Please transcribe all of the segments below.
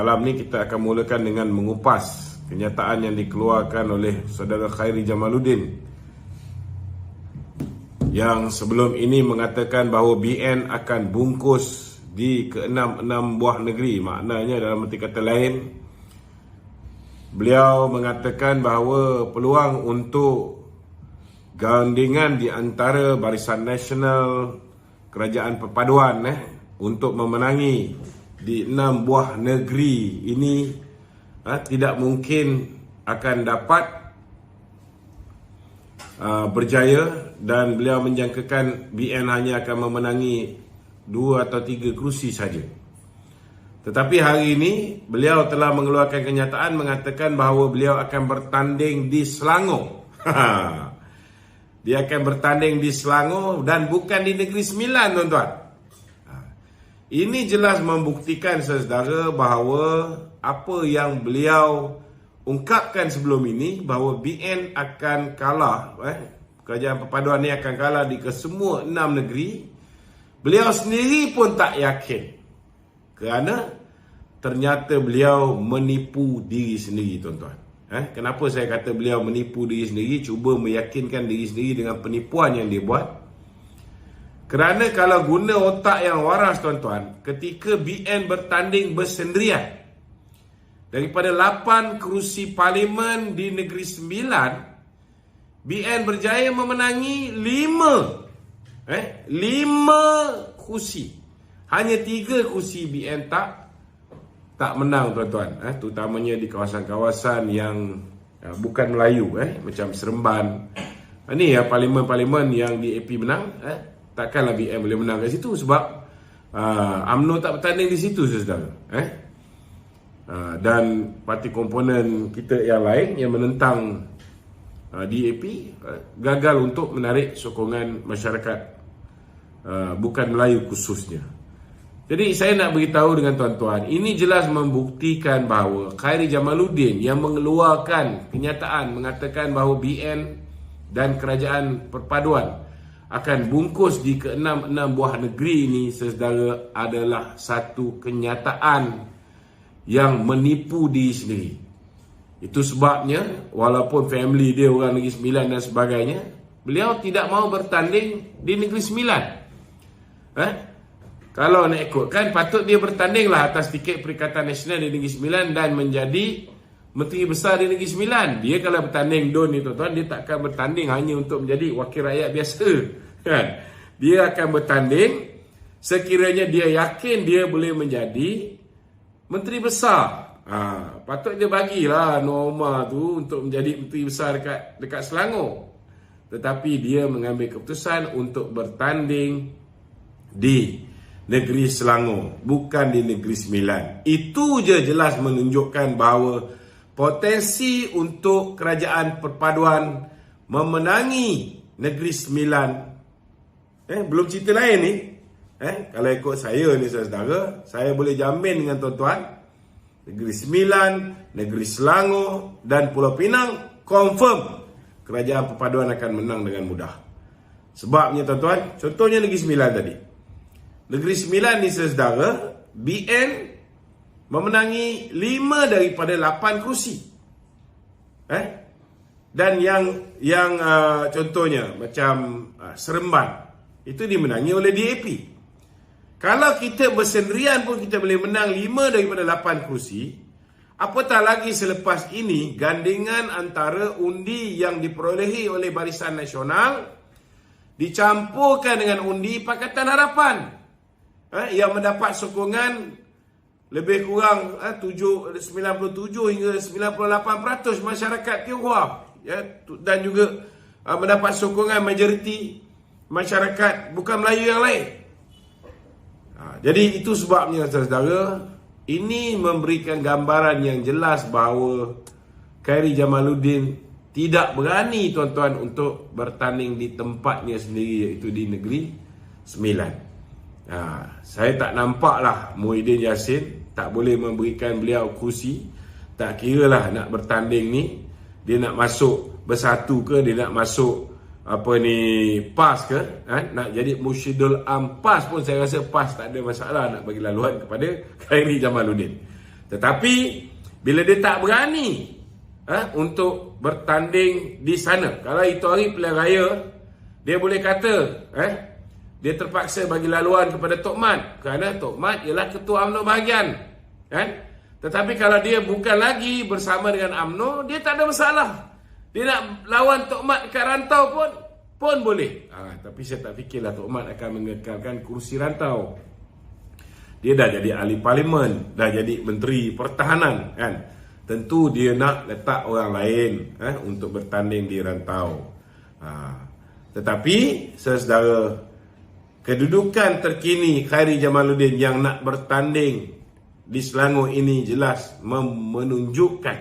malam ni kita akan mulakan dengan mengupas kenyataan yang dikeluarkan oleh saudara Khairi Jamaluddin yang sebelum ini mengatakan bahawa BN akan bungkus di ke-6 buah negeri. Maknanya dalam arti kata lain, beliau mengatakan bahawa peluang untuk gandingan di antara Barisan Nasional Kerajaan Perpaduan untuk memenangi di 6 buah negeri ini tidak mungkin akan dapat berjaya, dan beliau menjangkakan BN hanya akan memenangi 2 atau 3 kerusi saja. Tetapi hari ini beliau telah mengeluarkan kenyataan mengatakan bahawa beliau akan bertanding di Selangor. Dia akan bertanding di Selangor dan bukan di Negeri Sembilan, tuan-tuan. Ini jelas membuktikan, saudara, bahawa apa yang beliau ungkapkan sebelum ini, bahawa BN akan kalah, Kerajaan Perpaduan ini akan kalah di kesemua 6 negeri. Beliau sendiri pun tak yakin, kerana ternyata beliau menipu diri sendiri, tuan-tuan. Kenapa saya kata beliau menipu diri sendiri, cuba meyakinkan diri sendiri dengan penipuan yang dia buat? Kerana kalau guna otak yang waras, tuan-tuan, ketika BN bertanding bersendirian, daripada 8 kerusi parlimen di Negeri Sembilan, BN berjaya memenangi 5 kerusi. Hanya 3 kerusi BN tak menang, tuan-tuan. Terutamanya di kawasan-kawasan yang bukan Melayu, macam Seremban. Ini ya parlimen-parlimen yang di AP menang. Takkanlah BN boleh menang kat situ sebab UMNO tak bertanding di situ, saudara. Dan parti komponen kita yang lain yang menentang DAP gagal untuk menarik sokongan masyarakat bukan Melayu khususnya. Jadi saya nak beritahu dengan tuan-tuan, ini jelas membuktikan bahawa Khairi Jamaluddin yang mengeluarkan kenyataan mengatakan bahawa BN dan Kerajaan Perpaduan akan bungkus di ke-6 buah negeri ini, saudara, adalah satu kenyataan yang menipu diri sendiri. Itu sebabnya walaupun family dia orang Negeri Sembilan dan sebagainya, beliau tidak mahu bertanding di Negeri Sembilan. Kalau nak ikutkan, patut dia bertandinglah atas tiket Perikatan Nasional di Negeri Sembilan dan menjadi Menteri Besar di Negeri Sembilan. Dia kalau bertanding DUN ni, tuan-tuan, dia takkan bertanding hanya untuk menjadi wakil rakyat biasa, kan? Dia akan bertanding sekiranya dia yakin dia boleh menjadi Menteri Besar. Patut dia bagilah norma tu untuk menjadi Menteri Besar dekat Selangor. Tetapi dia mengambil keputusan untuk bertanding di Negeri Selangor, bukan di Negeri Sembilan. Itu je jelas menunjukkan bahawa potensi untuk Kerajaan Perpaduan memenangi Negeri Sembilan, belum cerita lain ni. Kalau ikut saya ni, saudara, saya boleh jamin dengan tuan-tuan, Negeri Sembilan, Negeri Selangor dan Pulau Pinang confirm Kerajaan Perpaduan akan menang dengan mudah. Sebabnya, tuan-tuan, contohnya Negeri Sembilan tadi. Negeri Sembilan ni, saudara, BN memenangi 5 daripada 8 kerusi. Dan yang contohnya macam Seremban, itu dimenangi oleh DAP. Kalau kita bersendirian pun kita boleh menang 5 daripada 8 kerusi. Apatah lagi selepas ini gandingan antara undi yang diperolehi oleh Barisan Nasional dicampurkan dengan undi Pakatan Harapan, yang mendapat sokongan lebih kurang 97 hingga 98% masyarakat Tionghoa, dan juga mendapat sokongan majoriti masyarakat bukan Melayu yang lain. Jadi itu sebabnya, saudara, ini memberikan gambaran yang jelas bahawa Khairi Jamaluddin tidak berani, tuan-tuan, untuk bertanding di tempatnya sendiri, iaitu di Negeri Sembilan. Saya tak nampaklah Muhyiddin Yassin tak boleh memberikan beliau kursi. Tak kira lah nak bertanding ni, dia nak masuk bersatu ke, dia nak masuk PAS ke, nak jadi Mursyidul Am PAS pun saya rasa PAS tak ada masalah nak bagi laluan kepada Khairi Jamaluddin. Tetapi bila dia tak berani untuk bertanding di sana, kalau itu hari pilihan raya, dia boleh kata dia terpaksa bagi laluan kepada Tok Mat, kerana Tok Mat ialah ketua UMNO bahagian. Tetapi kalau dia bukan lagi bersama dengan UMNO, dia tak ada masalah. Dia nak lawan Tok Mat kat rantau pun boleh. Tapi saya tak fikirlah Tok Mat akan mengekalkan kursi rantau. Dia dah jadi ahli parlimen, dah jadi menteri pertahanan, kan. Tentu dia nak letak orang lain untuk bertanding di rantau. Tetapi saudara, kedudukan terkini Khairi Jamaluddin yang nak bertanding di Selangor ini jelas menunjukkan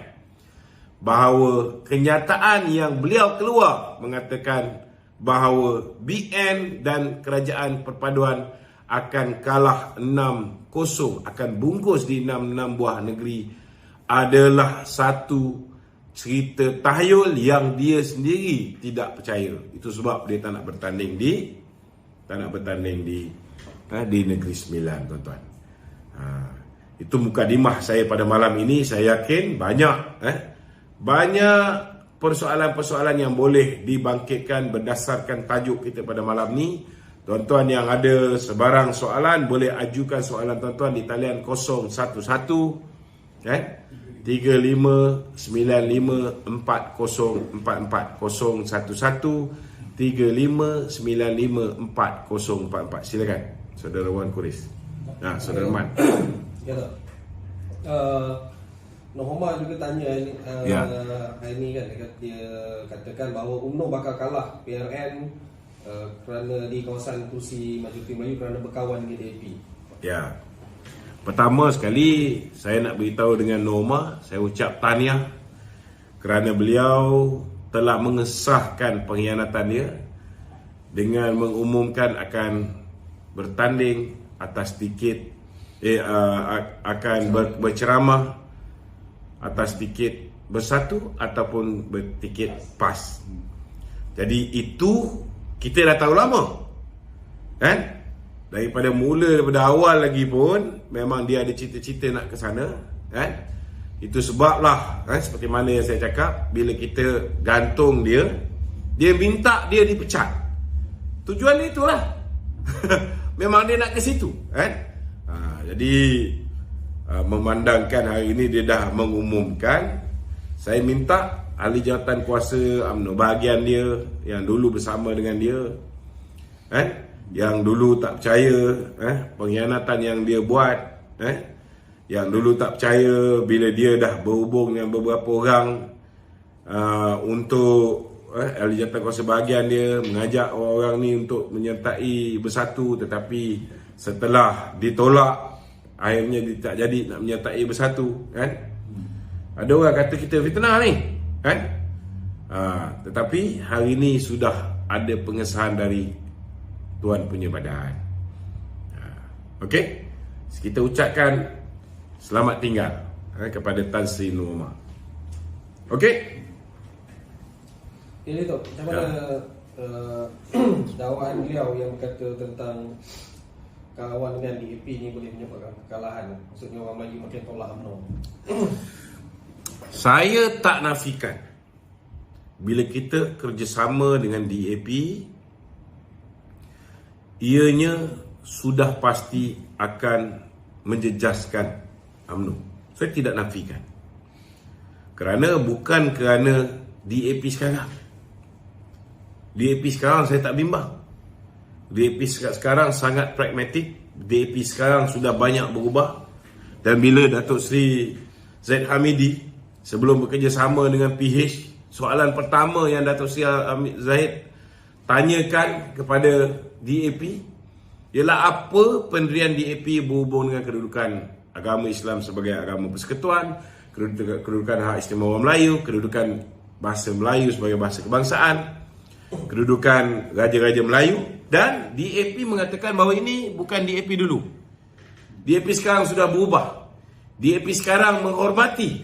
bahawa kenyataan yang beliau keluar mengatakan bahawa BN dan Kerajaan Perpaduan akan kalah 6-0, akan bungkus di 6 buah negeri, adalah satu cerita tahayul yang dia sendiri tidak percaya. Itu sebab dia tak nak bertanding di Negeri Sembilan, tuan-tuan. Itu mukadimah saya pada malam ini. Saya yakin banyak persoalan-persoalan yang boleh dibangkitkan berdasarkan tajuk kita pada malam ni. Tuan-tuan yang ada sebarang soalan, boleh ajukan soalan tuan-tuan di talian 011 35954044 011 35954044. Silakan Saudara Wan Kuris. Saudara Man. Ya tak. Nohoma juga tanya hari ni kan, dia katakan bahawa UMNO bakal kalah PRN kerana di kawasan kursi Majoriti Melayu kerana berkawan dengan DAP. Ya. Pertama sekali saya nak beritahu dengan Nohoma, saya ucap tahniah kerana beliau telah mengesahkan pengkhianatan dia dengan mengumumkan akan bertanding atas tiket akan berceramah atas tiket bersatu ataupun bertiket PAS. Jadi itu kita dah tahu lama, kan? Daripada awal lagi pun memang dia ada cita-cita nak ke sana, kan? Itu sebablah seperti mana yang saya cakap, bila kita gantung dia minta dia dipecat. Tujuan dia itulah. Memang dia nak ke situ, kan? Jadi memandangkan hari ini dia dah mengumumkan, saya minta ahli jawatan kuasa UMNO bahagian dia yang dulu bersama dengan dia, yang dulu tak percaya pengkhianatan yang dia buat, yang dulu tak percaya bila dia dah berhubung dengan beberapa orang untuk ahli jawatan kuasa bahagian dia mengajak orang-orang ni untuk menyertai bersatu, tetapi setelah ditolak akhirnya dia tak jadi nak menyertai bersatu, kan? Ada orang kata kita fitnah ni, kan? Tetapi hari ini sudah ada pengesahan dari Tuan punya badan. Okey, kita ucapkan selamat tinggal kepada Tan Sri Nohoma. Okey. Ini tu, macam mana dakwaan beliau yang berkata tentang kawan dengan DAP ni boleh menyebabkan kekalahan? Maksudnya orang Melayu makin tolak UMNO. Saya tak nafikan bila kita kerjasama dengan DAP, ianya sudah pasti akan menjejaskan UMNO. Saya tidak nafikan. Bukan kerana DAP sekarang. DAP sekarang saya tak bimbang. DAP sekarang sangat pragmatik. DAP sekarang sudah banyak berubah. Dan bila Datuk Seri Zaid Hamidi sebelum bekerjasama dengan PH, soalan pertama yang Datuk Seri Zaid tanyakan kepada DAP ialah apa pendirian DAP berhubung dengan kedudukan agama Islam sebagai agama persekutuan, kedudukan hak istimewa Melayu, kedudukan bahasa Melayu sebagai bahasa kebangsaan, kedudukan Raja-Raja Melayu. Dan DAP mengatakan bahawa ini bukan DAP dulu. DAP sekarang sudah berubah. DAP sekarang menghormati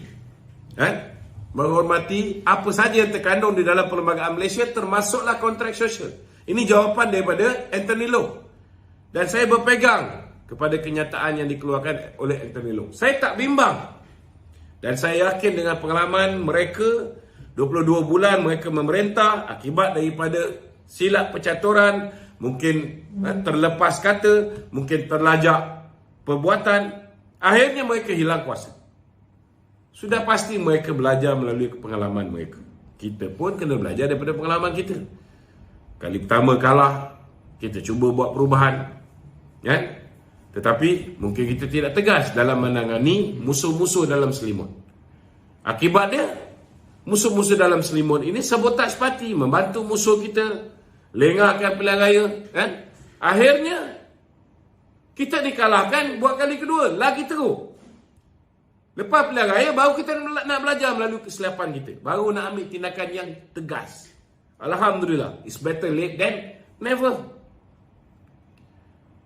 apa saja yang terkandung di dalam perlembagaan Malaysia, termasuklah kontrak sosial. Ini jawapan daripada Anthony Loh. Dan saya berpegang kepada kenyataan yang dikeluarkan oleh Anthony Loke. Saya tak bimbang. Dan saya yakin dengan pengalaman mereka 22 bulan mereka memerintah, akibat daripada silap percaturan, mungkin terlepas kata, mungkin terlajak perbuatan, akhirnya mereka hilang kuasa. Sudah pasti mereka belajar melalui pengalaman mereka. Kita pun kena belajar daripada pengalaman kita. Kali pertama kalah, kita cuba buat perubahan, kan? Tetapi mungkin kita tidak tegas dalam menangani musuh-musuh dalam selimut. Akibatnya, musuh-musuh dalam selimut ini sabotaj parti, membantu musuh kita lengahkan pilihan raya, kan? Akhirnya kita dikalahkan buat kali kedua, lagi teruk. Lepas pilihan raya baru kita nak belajar melalui kesilapan kita, baru nak ambil tindakan yang tegas. Alhamdulillah, it's better late than never.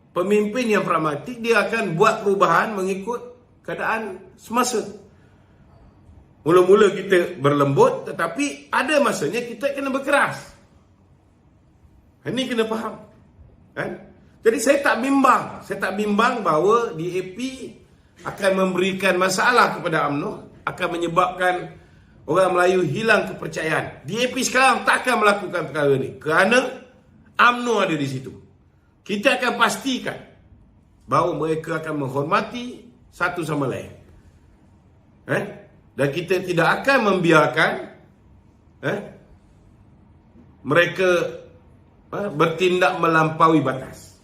Pemimpin yang pragmatik, dia akan buat perubahan mengikut keadaan semasa. Mula-mula kita berlembut, tetapi ada masanya kita kena berkeras. Ini kena faham, kan? Jadi saya tak bimbang bahawa DAP akan memberikan masalah kepada UMNO, akan menyebabkan orang Melayu hilang kepercayaan. DAP sekarang takkan melakukan perkara ini kerana UMNO ada di situ. Kita akan pastikan bahawa mereka akan menghormati satu sama lain. Dan kita tidak akan membiarkan mereka bertindak melampaui batas.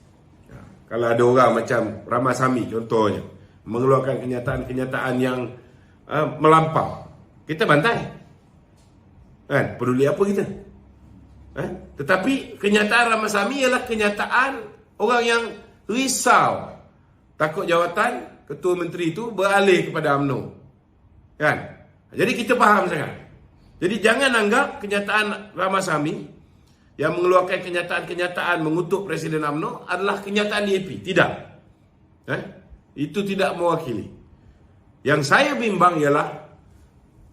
Kalau ada orang macam Ramasamy contohnya, mengeluarkan kenyataan-kenyataan yang melampau, kita bantai. Peduli apa kita? Tetapi kenyataan Ramasamy ialah kenyataan orang yang risau, takut jawatan ketua menteri itu beralih kepada UMNO, kan? Jadi kita faham sangat. Jadi jangan anggap kenyataan Ramasamy yang mengeluarkan kenyataan-kenyataan mengutuk Presiden UMNO adalah kenyataan DAP. Tidak. Itu tidak mewakili. Yang saya bimbang ialah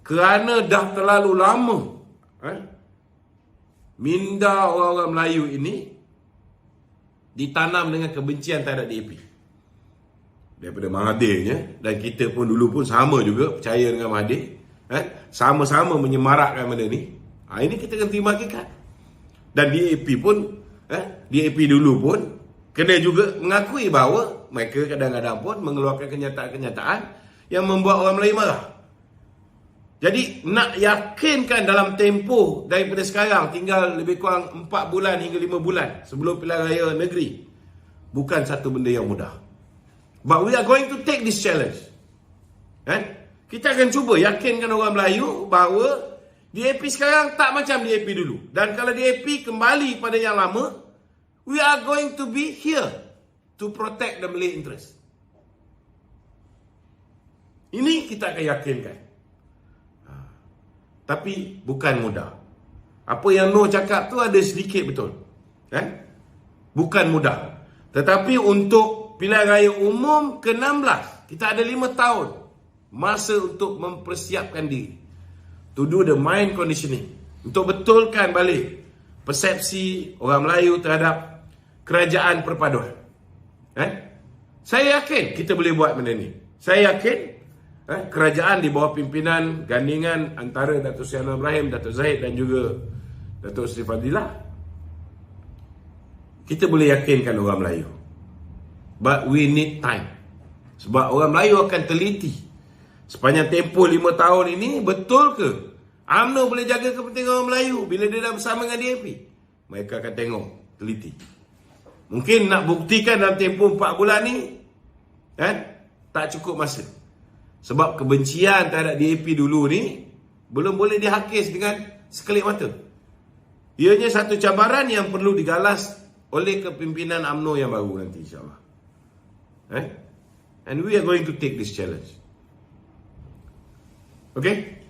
kerana dah terlalu lama minda orang-orang Melayu ini ditanam dengan kebencian terhadap DAP daripada Mahathirnya, dan kita pun dulu pun sama juga percaya dengan Mahathir, sama-sama menyemarakkan benda ni. Ini kita kena terima hakikat. Dan DAP pun DAP dulu pun kena juga mengakui bahawa mereka kadang-kadang pun mengeluarkan kenyataan-kenyataan yang membuat orang Melayu marah. Jadi nak yakinkan dalam tempoh daripada sekarang, tinggal lebih kurang 4 bulan hingga 5 bulan sebelum pilihan raya negeri, bukan satu benda yang mudah. But we are going to take this challenge. Kita akan cuba yakinkan orang Melayu bahawa DAP sekarang tak macam DAP dulu. Dan kalau DAP kembali pada yang lama, we are going to be here to protect the Malay interest. Ini kita akan yakinkan. Tapi bukan mudah. Apa yang Noh cakap tu ada sedikit betul. Bukan mudah. Tetapi untuk pilihan raya umum ke-16, kita ada 5 tahun masa untuk mempersiapkan diri. To do the mind conditioning. Untuk betulkan balik persepsi orang Melayu terhadap kerajaan perpaduan. Saya yakin kita boleh buat benda ni. Saya yakin kerajaan di bawah pimpinan gandingan antara Datuk Seri Anwar Ibrahim, Datuk Zahid dan juga Datuk Seri Fadilah, kita boleh yakinkan orang Melayu. But we need time. Sebab orang Melayu akan teliti sepanjang tempoh 5 tahun ini, betul ke UMNO boleh jaga kepentingan orang Melayu bila dia dah bersama dengan DAP. Mereka akan tengok, teliti. Mungkin nak buktikan dalam tempoh 4 bulan ni tak cukup masa. Sebab kebencian terhadap DAP dulu ni belum boleh dihakis dengan sekelip mata. Ianya satu cabaran yang perlu digalas oleh kepimpinan UMNO yang baru nanti, insyaAllah. And we are going to take this challenge. Okay?